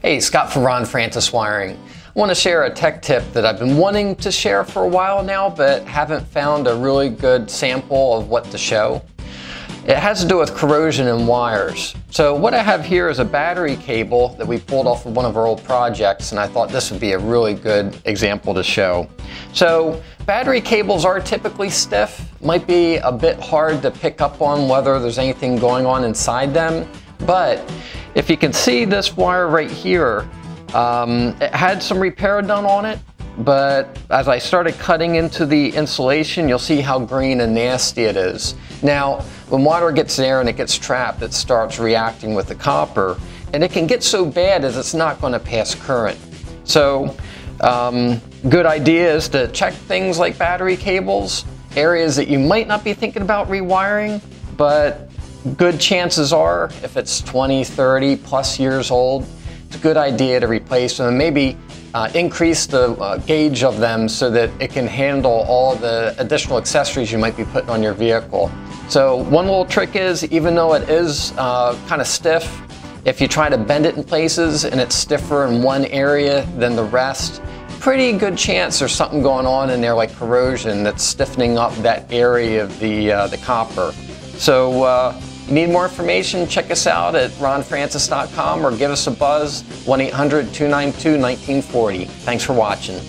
Hey, Scott from Ron Francis Wiring. I want to share a tech tip that I've been wanting to share for a while now, but haven't found a really good sample of what to show. It has to do with corrosion in wires. So what I have here is a battery cable that we pulled off of one of our old projects, and I thought this would be a really good example to show. So battery cables are typically stiff, might be a bit hard to pick up on whether there's anything going on inside them, but if you can see this wire right here, it had some repair done on it, but as I started cutting into the insulation, you'll see how green and nasty it is. Now, when water gets there and it gets trapped, it starts reacting with the copper, and it can get so bad as it's not going to pass current. So, good idea is to check things like battery cables, areas that you might not be thinking about rewiring, but good chances are, if it's 20, 30 plus years old, it's a good idea to replace them and maybe increase the gauge of them so that it can handle all the additional accessories you might be putting on your vehicle. So one little trick is, even though it is kind of stiff, if you try to bend it in places and it's stiffer in one area than the rest, pretty good chance there's something going on in there like corrosion that's stiffening up that area of the copper. So if you need more information, check us out at ronfrancis.com or give us a buzz, 1-800-292-1940. Thanks for watching.